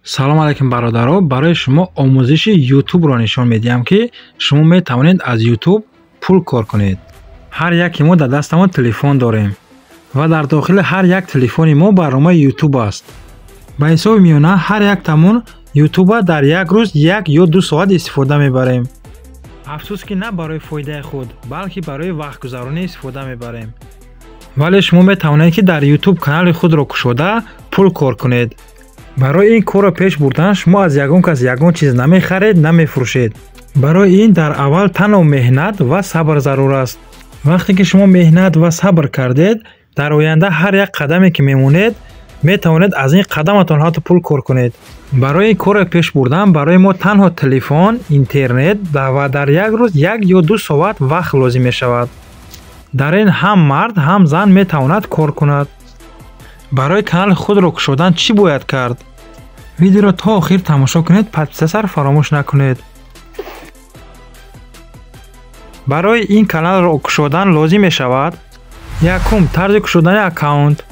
салом алайкум бародаро, барои шумо омӯзиши YouTube ро нишон медиҳам, ки шумо метавонед аз YouTube пул кор кунед. ҳар яке мо дар дастамон телефон дорем ва дар дохили ҳар як телефони мо барномаи YouTube аст. ба ҳисоби миёна ҳар яктамон YouTube дар як рӯз 1 ё 2 соат истифода мебарем. афсус ки на барои фоидаи худ, балки барои вақтгузаронӣ истифода мебарем. вале шумо метавонед ки дар YouTube канали худро кушода пул кор кунед. барои ин корро пеш бурдан шумо аз ягон кас ягон чиз намехаред, намефурӯшед. барои ин дар аввал танҳо меҳнат ва сабр зарур аст. вақте ки шумо меҳнат ва сабр кардед, дар оянда ҳар як қадаме ки мемонед, метавонед аз ин қадаматон ҳатто пул кор кунед. барои ин корро пеш бурдан барои мо танҳо телефон, интернет ва дар як рӯз 1 ё 2 соат вақт лозим мешавад. дар ин ҳам мард, ҳам зан метавонад кор кунад. барои канали худро кушодан чӣ бояд кард? видеоро то охир тамошо кунед, подписасиро фаромӯш накунед. барои ин каналро кушодан лозим мешавад: якум, тарзи кушодани аккаунт.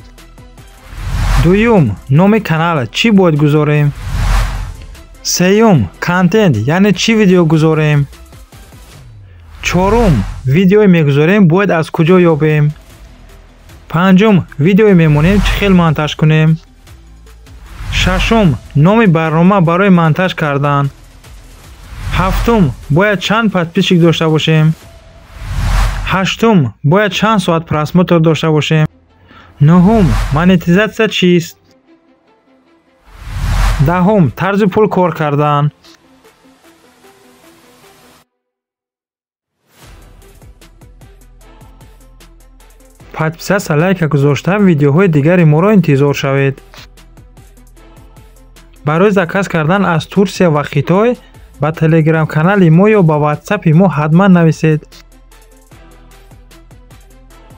дуюм, номи канал чӣ бояд гузорем. сеюм, контент, яъне чӣ видео гузорем. чорум, видеое мегузорем бояд аз куҷо ёбем. панҷум, видеое мемонем чӣ хел монтаж кунем. шашум, номи барнома барои монтаж кардан. ҳафтум, бояд чанд подписчик дошта бошем. ҳаштум, бояд чанд соат просмотр дошта бошем. нӯҳум, монетизатсия чист. даҳум, тарзи пул кор кардан. подписатсия, лайка гузошта видеоҳои дигари моро интизор шавед. барои заказ кардан аз Турсия ва Хитой ба телеграм канали мо ё ба WhatsApp мо ҳатман нависед.